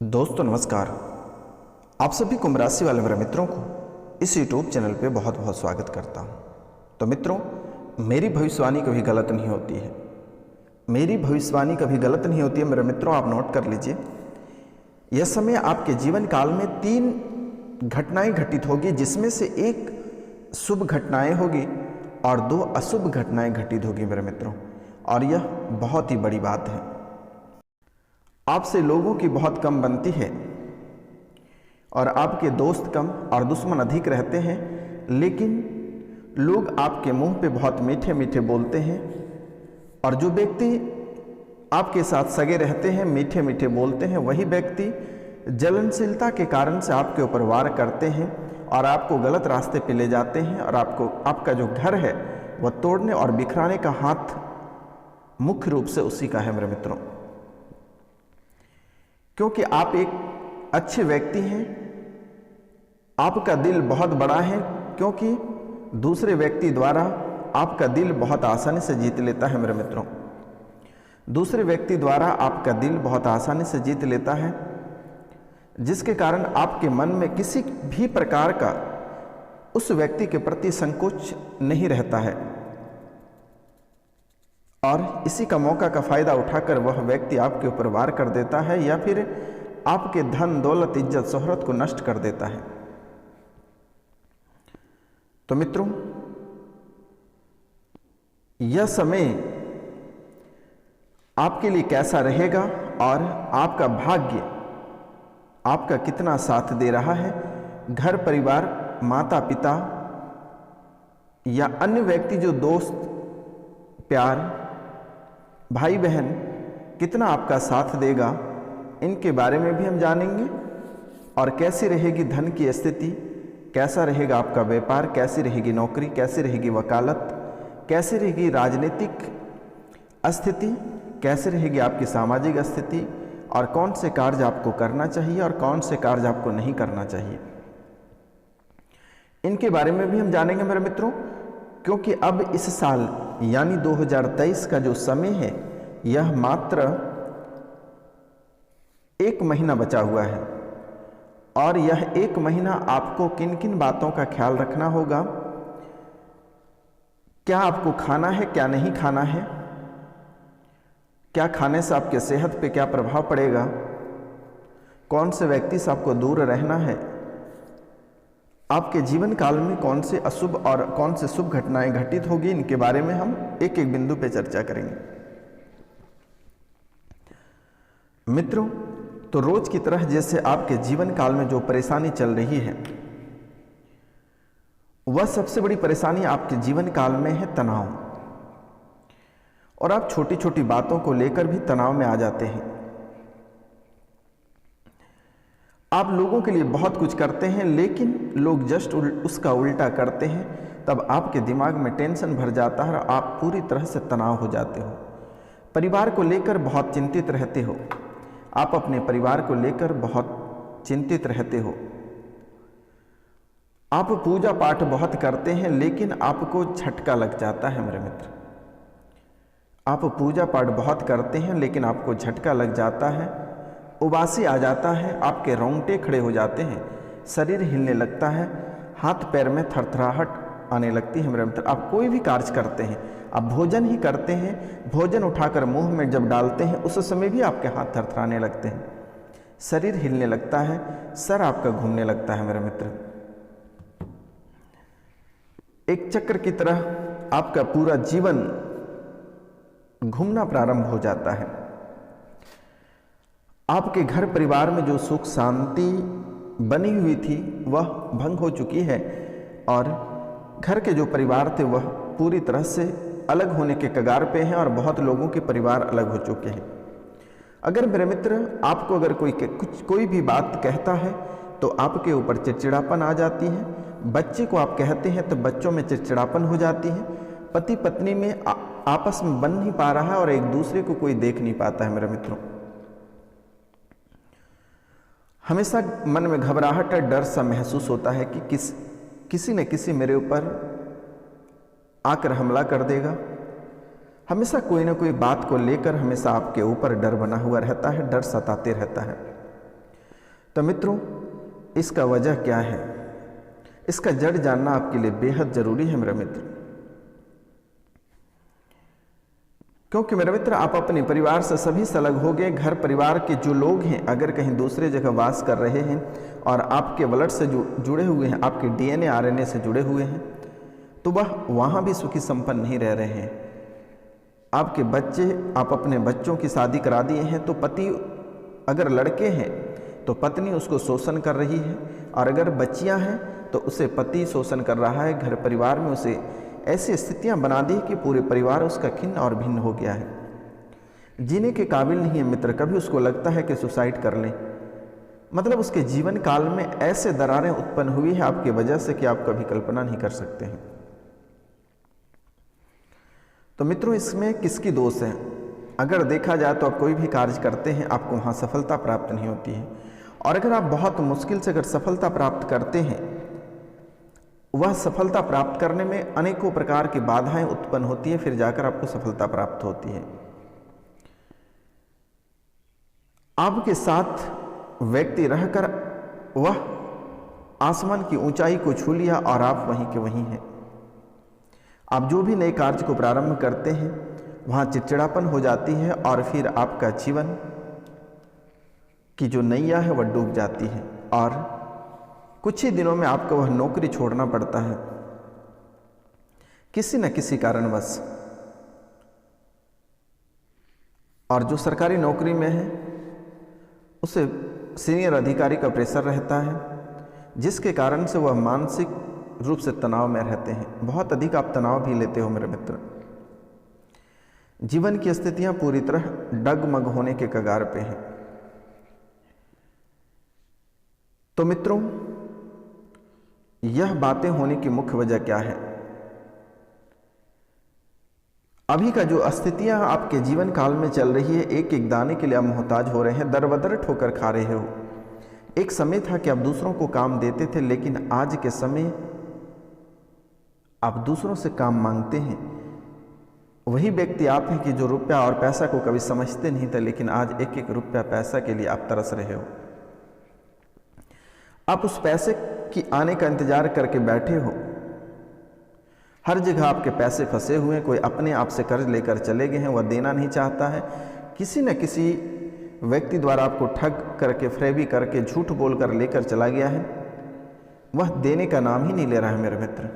दोस्तों नमस्कार। आप सभी कुंभ राशि वाले मेरे मित्रों को इस YouTube चैनल पे बहुत बहुत स्वागत करता हूँ। तो मित्रों, मेरी भविष्यवाणी कभी गलत नहीं होती है। मेरी भविष्यवाणी कभी गलत नहीं होती है मेरे मित्रों, आप नोट कर लीजिए। यह समय आपके जीवन काल में 3 घटनाएं घटित होगी, जिसमें से एक शुभ घटनाएं होगी और 2 अशुभ घटनाएं घटित होगी मेरे मित्रों। और यह बहुत ही बड़ी बात है। आपसे लोगों की बहुत कम बनती है और आपके दोस्त कम और दुश्मन अधिक रहते हैं, लेकिन लोग आपके मुंह पे बहुत मीठे मीठे बोलते हैं। और जो व्यक्ति आपके साथ सगे रहते हैं, मीठे मीठे बोलते हैं, वही व्यक्ति जलनशीलता के कारण से आपके ऊपर वार करते हैं और आपको गलत रास्ते पे ले जाते हैं। और आपका जो घर है वह तोड़ने और बिखराने का हाथ मुख्य रूप से उसी का है मेरे मित्रों। क्योंकि आप एक अच्छे व्यक्ति हैं, आपका दिल बहुत बड़ा है, क्योंकि दूसरे व्यक्ति द्वारा आपका दिल बहुत आसानी से जीत लेता है मेरे मित्रों। दूसरे व्यक्ति द्वारा आपका दिल बहुत आसानी से जीत लेता है, जिसके कारण आपके मन में किसी भी प्रकार का उस व्यक्ति के प्रति संकोच नहीं रहता है। और इसी का मौका का फायदा उठाकर वह व्यक्ति आपके ऊपर वार कर देता है या फिर आपके धन दौलत इज्जत शोहरत को नष्ट कर देता है। तो मित्रों, यह समय आपके लिए कैसा रहेगा और आपका भाग्य आपका कितना साथ दे रहा है, घर परिवार, माता पिता या अन्य व्यक्ति, जो दोस्त प्यार, भाई बहन कितना आपका साथ देगा, इनके बारे में भी हम जानेंगे। और कैसी रहेगी धन की स्थिति, कैसा रहेगा आपका व्यापार, कैसी रहेगी नौकरी, कैसी रहेगी वकालत, कैसी रहेगी राजनीतिक स्थिति, कैसे रहेगी आपकी सामाजिक स्थिति, और कौन से कार्य आपको करना चाहिए और कौन से कार्य आपको नहीं करना चाहिए, इनके बारे में भी हम जानेंगे मेरे मित्रों। क्योंकि अब इस साल यानी 2023 का जो समय है, यह मात्र 1 महीना बचा हुआ है। और यह 1 महीना आपको किन किन बातों का ख्याल रखना होगा, क्या आपको खाना है, क्या नहीं खाना है, क्या खाने से आपके सेहत पे क्या प्रभाव पड़ेगा, कौन से व्यक्ति से आपको दूर रहना है, आपके जीवन काल में कौन से अशुभ और कौन से शुभ घटनाएं घटित होगी, इनके बारे में हम एक एक बिंदु पे चर्चा करेंगे मित्रों। तो रोज की तरह जैसे आपके जीवन काल में जो परेशानी चल रही है, वह सबसे बड़ी परेशानी आपके जीवन काल में है तनाव। और आप छोटी छोटी बातों को लेकर भी तनाव में आ जाते हैं। आप लोगों के लिए बहुत कुछ करते हैं, लेकिन लोग जस्ट उसका उल्टा करते हैं, तब आपके दिमाग में टेंशन भर जाता है और आप पूरी तरह से तनाव हो जाते हो। परिवार को लेकर बहुत चिंतित रहते हो, आप अपने परिवार को लेकर बहुत चिंतित रहते हो। आप पूजा पाठ बहुत करते हैं, लेकिन आपको झटका लग जाता है मेरे मित्र। आप पूजा पाठ बहुत करते हैं, लेकिन आपको झटका लग जाता है, उबासी आ जाता है, आपके रोंगटे खड़े हो जाते हैं, शरीर हिलने लगता है, हाथ पैर में थरथराहट आने लगती है मेरे मित्र। आप कोई भी कार्य करते हैं, आप भोजन ही करते हैं, भोजन उठाकर मुंह में जब डालते हैं उस समय भी आपके हाथ थरथराने लगते हैं, शरीर हिलने लगता है, सर आपका घूमने लगता है मेरे मित्र। एक चक्र की तरह आपका पूरा जीवन घूमना प्रारंभ हो जाता है। आपके घर परिवार में जो सुख शांति बनी हुई थी वह भंग हो चुकी है और घर के जो परिवार थे वह पूरी तरह से अलग होने के कगार पे हैं और बहुत लोगों के परिवार अलग हो चुके हैं। अगर मेरे मित्र आपको अगर कोई भी बात कहता है तो आपके ऊपर चिड़चिड़ापन आ जाती है, बच्चे को आप कहते हैं तो बच्चों में चिड़चिड़ापन हो जाती है, पति पत्नी में आपस में बन नहीं पा रहा है और एक दूसरे को कोई देख नहीं पाता है मेरे मित्रों। हमेशा मन में घबराहट और डर सा महसूस होता है कि किसी न किसी मेरे ऊपर आकर हमला कर देगा। हमेशा कोई ना कोई बात को लेकर हमेशा आपके ऊपर डर बना हुआ रहता है, डर सताते रहता है। तो मित्रों, इसका वजह क्या है, इसका जड़ जानना आपके लिए बेहद जरूरी है मेरे मित्र। क्योंकि मेरे मित्र, आप अपने परिवार से सभी से अलग हो गए। घर परिवार के जो लोग हैं अगर कहीं दूसरे जगह वास कर रहे हैं और आपके ब्लड से जुड़े हुए हैं, आपके डीएनए आरएनए से जुड़े हुए हैं, तो वह वहाँ भी सुखी संपन्न नहीं रह रहे हैं। आपके बच्चे, आप अपने बच्चों की शादी करा दिए हैं, तो पति अगर लड़के हैं तो पत्नी उसको शोषण कर रही है, और अगर बच्चियां हैं तो उसे पति शोषण कर रहा है। घर परिवार में उसे ऐसी स्थितियां बना दी कि पूरे परिवार उसका खिन्न और भिन्न हो गया है, जीने के काबिल नहीं है मित्र। कभी उसको लगता है कि सुसाइड कर लें। मतलब उसके जीवन काल में ऐसे दरारें उत्पन्न हुई है आपकी वजह से कि आप कभी कल्पना नहीं कर सकते हैं। तो मित्रों, इसमें किसकी दोष है? अगर देखा जाए तो आप कोई भी कार्य करते हैं, आपको वहाँ सफलता प्राप्त नहीं होती है, और अगर आप बहुत मुश्किल से अगर सफलता प्राप्त करते हैं, वह सफलता प्राप्त करने में अनेकों प्रकार की बाधाएं उत्पन्न होती है, फिर जाकर आपको सफलता प्राप्त होती है। आपके साथ व्यक्ति रहकर वह आसमान की ऊंचाई को छू लिया और आप वहीं के वहीं हैं। आप जो भी नए कार्य को प्रारंभ करते हैं वहाँ चिड़चिड़ापन हो जाती है, और फिर आपका जीवन की जो नैया है वह डूब जाती है, और कुछ ही दिनों में आपको वह नौकरी छोड़ना पड़ता है किसी न किसी कारणवश। और जो सरकारी नौकरी में है उसे सीनियर अधिकारी का प्रेशर रहता है, जिसके कारण से वह मानसिक रूप से तनाव में रहते हैं। बहुत अधिक आप तनाव भी लेते हो मेरे मित्र। जीवन की स्थितियां पूरी तरह डगमग होने के कगार पे हैं। तो मित्रों, यह बातें होने की मुख्य वजह क्या है? अभी का जो स्थितियां आपके जीवन काल में चल रही है, एक एक दाने के लिए आप मोहताज हो रहे हैं, दर बदर ठोकर खा रहे हो। एक समय था कि आप दूसरों को काम देते थे, लेकिन आज के समय आप दूसरों से काम मांगते हैं। वही व्यक्ति आप हैं कि जो रुपया और पैसा को कभी समझते नहीं थे, लेकिन आज एक एक रुपया पैसा के लिए आप तरस रहे हो। आप उस पैसे की आने का इंतजार करके बैठे हो। हर जगह आपके पैसे फंसे हुए हैं। कोई अपने आप से कर्ज लेकर चले गए हैं, वह देना नहीं चाहता है। किसी न किसी व्यक्ति द्वारा आपको ठग करके, फ्रेबी करके, झूठ बोलकर लेकर चला गया है। वह देने का नाम ही नहीं ले रहा है मेरे मित्र,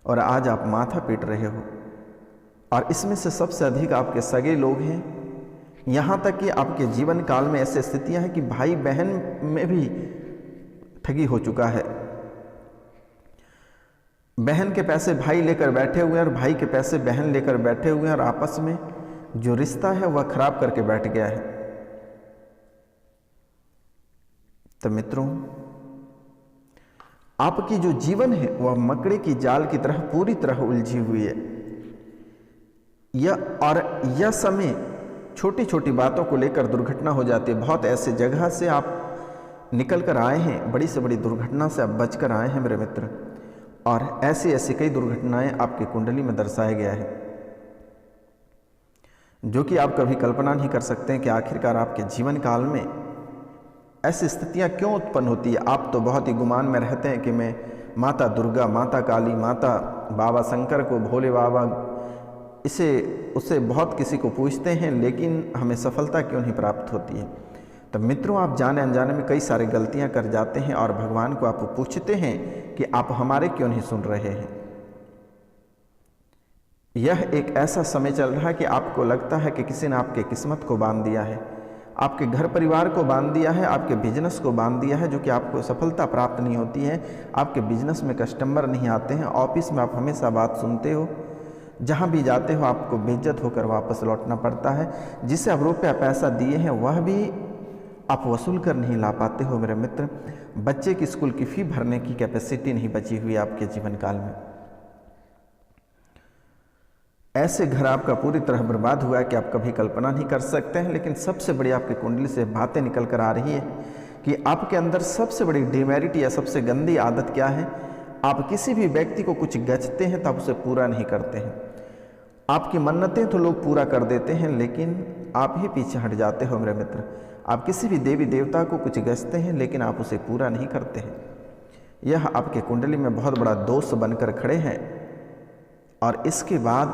और आज आप माथा पीट रहे हो। और इसमें से सबसे अधिक आपके सगे लोग हैं। यहाँ तक कि आपके जीवन काल में ऐसी स्थितियाँ हैं कि भाई बहन में भी ठगी हो चुका है। बहन के पैसे भाई लेकर बैठे हुए हैं और भाई के पैसे बहन लेकर बैठे हुए हैं, और आपस में जो रिश्ता है वह खराब करके बैठ गया है। तो मित्रों, आपकी जो जीवन है वह मकड़े की जाल की तरह पूरी तरह उलझी हुई है। यह समय छोटी छोटी बातों को लेकर दुर्घटना हो जाती है। बहुत ऐसे जगह से आप निकल कर आए हैं, बड़ी से बड़ी दुर्घटना से आप बचकर आए हैं मेरे मित्र, और ऐसी ऐसी कई दुर्घटनाएं आपकी कुंडली में दर्शाया गया है, जो कि आप कभी कल्पना नहीं कर सकते हैं कि आखिरकार आपके जीवन काल में ऐसी स्थितियां क्यों उत्पन्न होती है। आप तो बहुत ही गुमान में रहते हैं कि मैं माता दुर्गा, माता काली, माता बाबा शंकर को, भोले बाबा, इसे उससे बहुत किसी को पूछते हैं, लेकिन हमें सफलता क्यों नहीं प्राप्त होती है। तो मित्रों, आप जाने अनजाने में कई सारी गलतियां कर जाते हैं, और भगवान को आप पूछते हैं कि आप हमारे क्यों नहीं सुन रहे हैं। यह एक ऐसा समय चल रहा है कि आपको लगता है कि किसी ने आपके किस्मत को बांध दिया है, आपके घर परिवार को बांध दिया है, आपके बिजनेस को बांध दिया है, जो कि आपको सफलता प्राप्त नहीं होती है। आपके बिजनेस में कस्टमर नहीं आते हैं, ऑफिस में आप हमेशा बात सुनते हो, जहाँ भी जाते हो आपको बेइज्जत होकर वापस लौटना पड़ता है। जिसे आप रुपया पैसा दिए हैं वह भी आप वसूल कर नहीं ला पाते हो मेरे मित्र। बच्चे की स्कूल की फी भरने की कैपेसिटी नहीं बची हुई आपके जीवन काल में। ऐसे घर आपका पूरी तरह बर्बाद हुआ है कि आप कभी कल्पना नहीं कर सकते हैं। लेकिन सबसे बड़ी आपकी कुंडली से बातें निकल कर आ रही है कि आपके अंदर सबसे बड़ी डिमेरिट या सबसे गंदी आदत क्या है। आप किसी भी व्यक्ति को कुछ गचते हैं तो आप उसे पूरा नहीं करते हैं। आपकी मन्नतें तो लोग पूरा कर देते हैं, लेकिन आप ही पीछे हट जाते हो मेरे मित्र। आप किसी भी देवी देवता को कुछ गसते हैं लेकिन आप उसे पूरा नहीं करते हैं। यह आपके कुंडली में बहुत बड़ा दोष बनकर खड़े हैं। और इसके बाद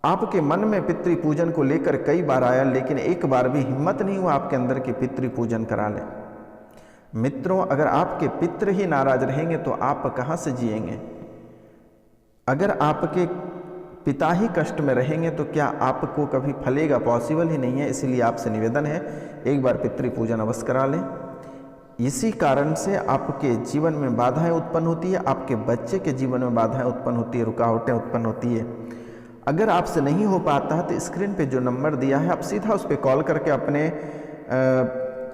आपके मन में पितृ पूजन को लेकर कई बार आया, लेकिन एक बार भी हिम्मत नहीं हुआ आपके अंदर के पितृ पूजन करा लें। मित्रों, अगर आपके पितृ ही नाराज रहेंगे तो आप कहाँ से जिएंगे? अगर आपके पिता ही कष्ट में रहेंगे तो क्या आपको कभी फलेगा? पॉसिबल ही नहीं है। इसलिए आपसे निवेदन है, एक बार पितृ पूजन अवश्य करा लें। इसी कारण से आपके जीवन में बाधाएं उत्पन्न होती है, आपके बच्चे के जीवन में बाधाएं उत्पन्न होती है, रुकावटें उत्पन्न होती है। अगर आपसे नहीं हो पाता है तो स्क्रीन पे जो नंबर दिया है आप सीधा उस पर कॉल करके अपने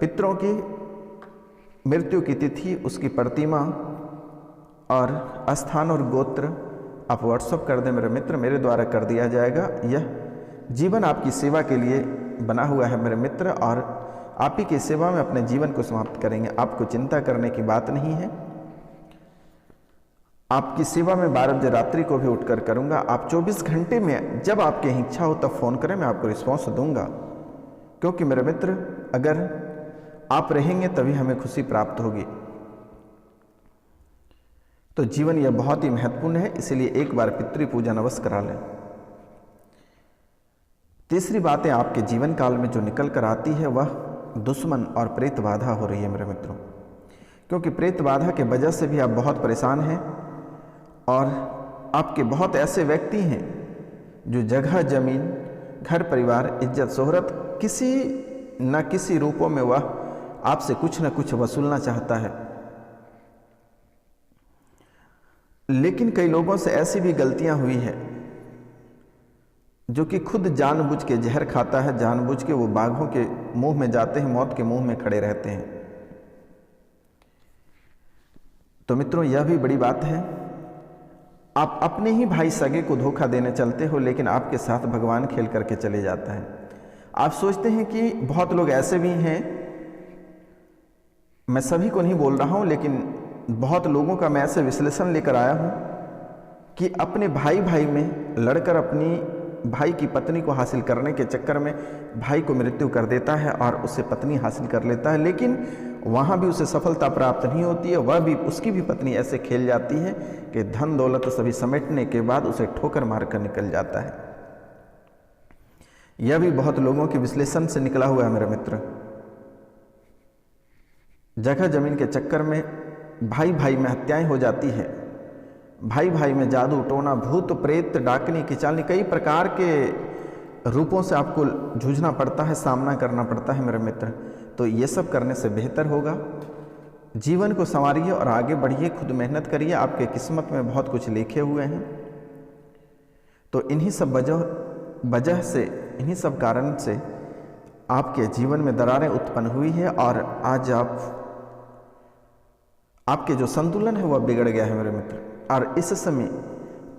पितरों की मृत्यु की तिथि, उसकी प्रतिमा और स्थान और गोत्र आप व्हाट्सअप कर दें मेरे मित्र, मेरे द्वारा कर दिया जाएगा। यह जीवन आपकी सेवा के लिए बना हुआ है मेरे मित्र, और आप ही की सेवा में अपने जीवन को समाप्त करेंगे। आपको चिंता करने की बात नहीं है। आपकी सेवा में 12 बजे रात्रि को भी उठकर करूंगा। आप 24 घंटे में जब आपकी इच्छा हो तब फोन करें, मैं आपको रिस्पॉन्स दूंगा। क्योंकि मेरे मित्र, अगर आप रहेंगे तभी हमें खुशी प्राप्त होगी। तो जीवन यह बहुत ही महत्वपूर्ण है, इसलिए एक बार पितृ पूजन अवश्य करा लें। तीसरी बातें आपके जीवन काल में जो निकल कर आती है वह दुश्मन और प्रेत बाधा हो रही है मेरे मित्रों। क्योंकि प्रेत बाधा के वजह से भी आप बहुत परेशान हैं, और आपके बहुत ऐसे व्यक्ति हैं जो जगह जमीन, घर परिवार, इज्जत शोहरत, किसी न किसी रूपों में वह आपसे कुछ न कुछ वसूलना चाहता है। लेकिन कई लोगों से ऐसी भी गलतियां हुई है जो कि खुद जानबूझ के जहर खाता है, जानबूझ के वो बाघों के मुंह में जाते हैं, मौत के मुंह में खड़े रहते हैं। तो मित्रों, यह भी बड़ी बात है। आप अपने ही भाई सगे को धोखा देने चलते हो, लेकिन आपके साथ भगवान खेल करके चले जाता है। आप सोचते हैं कि बहुत लोग ऐसे भी हैं, मैं सभी को नहीं बोल रहा हूं, लेकिन बहुत लोगों का मैं ऐसे विश्लेषण लेकर आया हूं कि अपने भाई भाई में लड़कर अपनी भाई की पत्नी को हासिल करने के चक्कर में भाई को मृत्यु कर देता है और उससे पत्नी हासिल कर लेता है, लेकिन वहाँ भी उसे सफलता प्राप्त नहीं होती है। वह भी, उसकी भी पत्नी ऐसे खेल जाती है कि धन दौलत सभी समेटने के बाद उसे ठोकर मारकर निकल जाता है। यह भी बहुत लोगों के विश्लेषण से निकला हुआ है मेरे मित्र। जगह जमीन के चक्कर में भाई भाई में हत्याएं हो जाती है, भाई भाई में जादू टोना, भूत प्रेत, डाकनी, किचालनी, कई प्रकार के रूपों से आपको जूझना पड़ता है, सामना करना पड़ता है मेरे मित्र। तो ये सब करने से बेहतर होगा जीवन को संवारिए और आगे बढ़िए, खुद मेहनत करिए। आपके किस्मत में बहुत कुछ लिखे हुए हैं। तो इन्हीं सब वजह से, इन्हीं सब कारण से आपके जीवन में दरारें उत्पन्न हुई है, और आज आपके जो संतुलन है वह बिगड़ गया है मेरे मित्र। और इस समय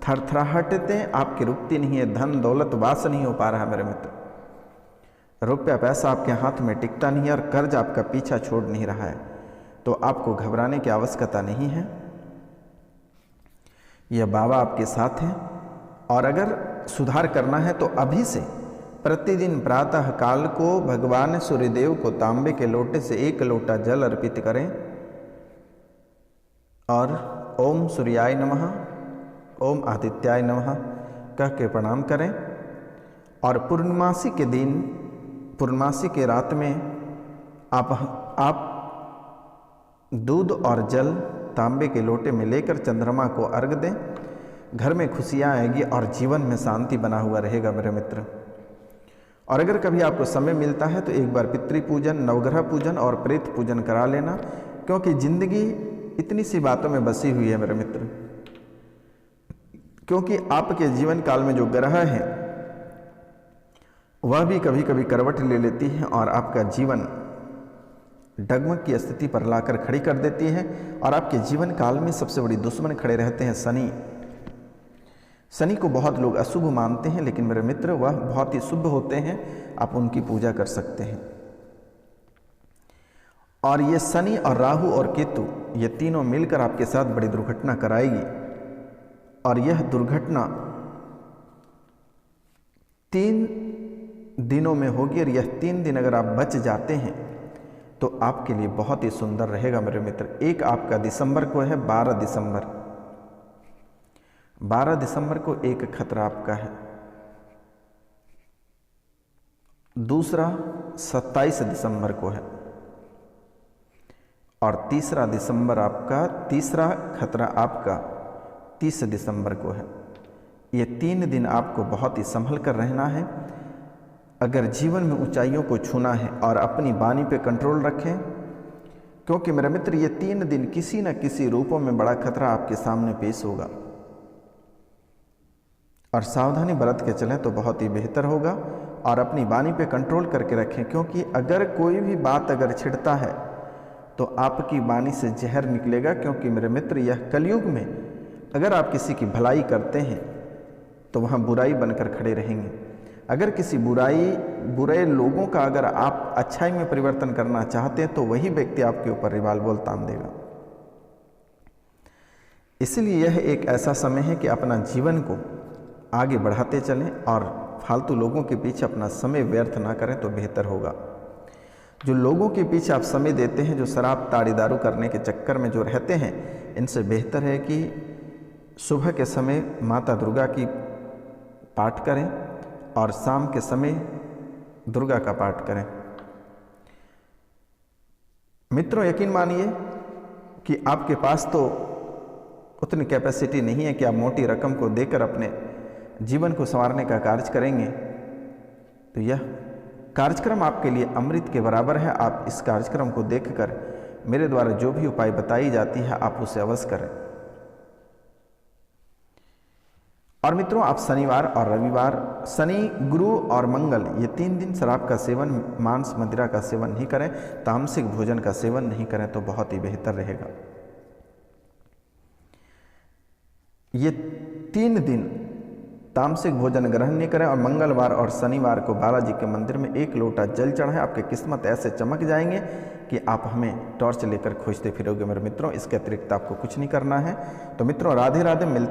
थरथराहटतें आपकी रुकती नहीं है, धन दौलत वास नहीं हो पा रहा है मेरे मित्र। रुपया पैसा आपके हाथ में टिकता नहीं है और कर्ज आपका पीछा छोड़ नहीं रहा है। तो आपको घबराने की आवश्यकता नहीं है। यह बाबा आपके साथ हैं, और अगर सुधार करना है तो अभी से प्रतिदिन प्रातः काल को भगवान सूर्यदेव को तांबे के लोटे से 1 लोटा जल अर्पित करें और ओम सूर्याय नमः, ओम आदित्याय नमः कह के प्रणाम करें। और पूर्णमासी के दिन, पूर्णमासी के रात में आप दूध और जल तांबे के लोटे में लेकर चंद्रमा को अर्घ दें। घर में खुशियाँ आएगी और जीवन में शांति बना हुआ रहेगा मेरे मित्र। और अगर कभी आपको समय मिलता है तो एक बार पितृ पूजन, नवग्रह पूजन और प्रेत पूजन करा लेना, क्योंकि जिंदगी इतनी सी बातों में बसी हुई है मेरे मित्र। क्योंकि आपके जीवन काल में जो ग्रह हैं वह भी कभी कभी करवट ले लेती है और आपका जीवन डगमग की स्थिति पर लाकर खड़ी कर देती है। और आपके जीवन काल में सबसे बड़ी दुश्मन खड़े रहते हैं शनि। शनि को बहुत लोग अशुभ मानते हैं, लेकिन मेरे मित्र वह बहुत ही शुभ होते हैं। आप उनकी पूजा कर सकते हैं। और ये शनि और राहु और केतु, ये तीनों मिलकर आपके साथ बड़ी दुर्घटना कराएगी। और यह दुर्घटना 3 दिनों में होगी और यह 3 दिन अगर आप बच जाते हैं तो आपके लिए बहुत ही सुंदर रहेगा मेरे मित्र। एक आपका दिसंबर को है, 12 दिसंबर को एक खतरा आपका है। दूसरा 27 दिसंबर को है और तीसरा खतरा आपका 30 दिसंबर को है। ये 3 दिन आपको बहुत ही संभल कर रहना है। अगर जीवन में ऊंचाइयों को छूना है और अपनी वाणी पे कंट्रोल रखें, क्योंकि मेरे मित्र ये 3 दिन किसी न किसी रूपों में बड़ा खतरा आपके सामने पेश होगा और सावधानी बरत के चलें तो बहुत ही बेहतर होगा। और अपनी वाणी पे कंट्रोल करके रखें, क्योंकि अगर कोई भी बात अगर छिड़ता है तो आपकी वाणी से जहर निकलेगा। क्योंकि मेरे मित्र यह कलयुग में अगर आप किसी की भलाई करते हैं तो वहाँ बुराई बनकर खड़े रहेंगे। अगर किसी बुरे लोगों का अगर आप अच्छाई में परिवर्तन करना चाहते हैं तो वही व्यक्ति आपके ऊपर रिवाल्वर तान देगा। इसलिए यह एक ऐसा समय है कि अपना जीवन को आगे बढ़ाते चलें और फालतू लोगों के पीछे अपना समय व्यर्थ ना करें तो बेहतर होगा। जो लोगों के पीछे आप समय देते हैं, जो शराब ताड़ी दारू करने के चक्कर में जो रहते हैं, इनसे बेहतर है कि सुबह के समय माता दुर्गा की पाठ करें और शाम के समय दुर्गा का पाठ करें। मित्रों, यकीन मानिए कि आपके पास तो उतनी कैपेसिटी नहीं है कि आप मोटी रकम को देकर अपने जीवन को संवारने का कार्य करेंगे, तो यह कार्यक्रम आपके लिए अमृत के बराबर है। आप इस कार्यक्रम को देखकर मेरे द्वारा जो भी उपाय बताई जाती है आप उसे अवश्य करें। और मित्रों, आप शनिवार और रविवार, शनि, गुरु और मंगल, ये 3 दिन शराब का सेवन, मांस मदिरा का सेवन नहीं करें, तामसिक भोजन का सेवन नहीं करें तो बहुत ही बेहतर रहेगा। ये 3 दिन तामसिक भोजन ग्रहण नहीं करें और मंगलवार और शनिवार को बालाजी के मंदिर में 1 लोटा जल चढ़ाएं। आपके किस्मत ऐसे चमक जाएंगे कि आप हमें टॉर्च लेकर खोजते फिरोगे मेरे मित्रों। इसके अतिरिक्त आपको कुछ नहीं करना है। तो मित्रों, राधे राधे। मिलते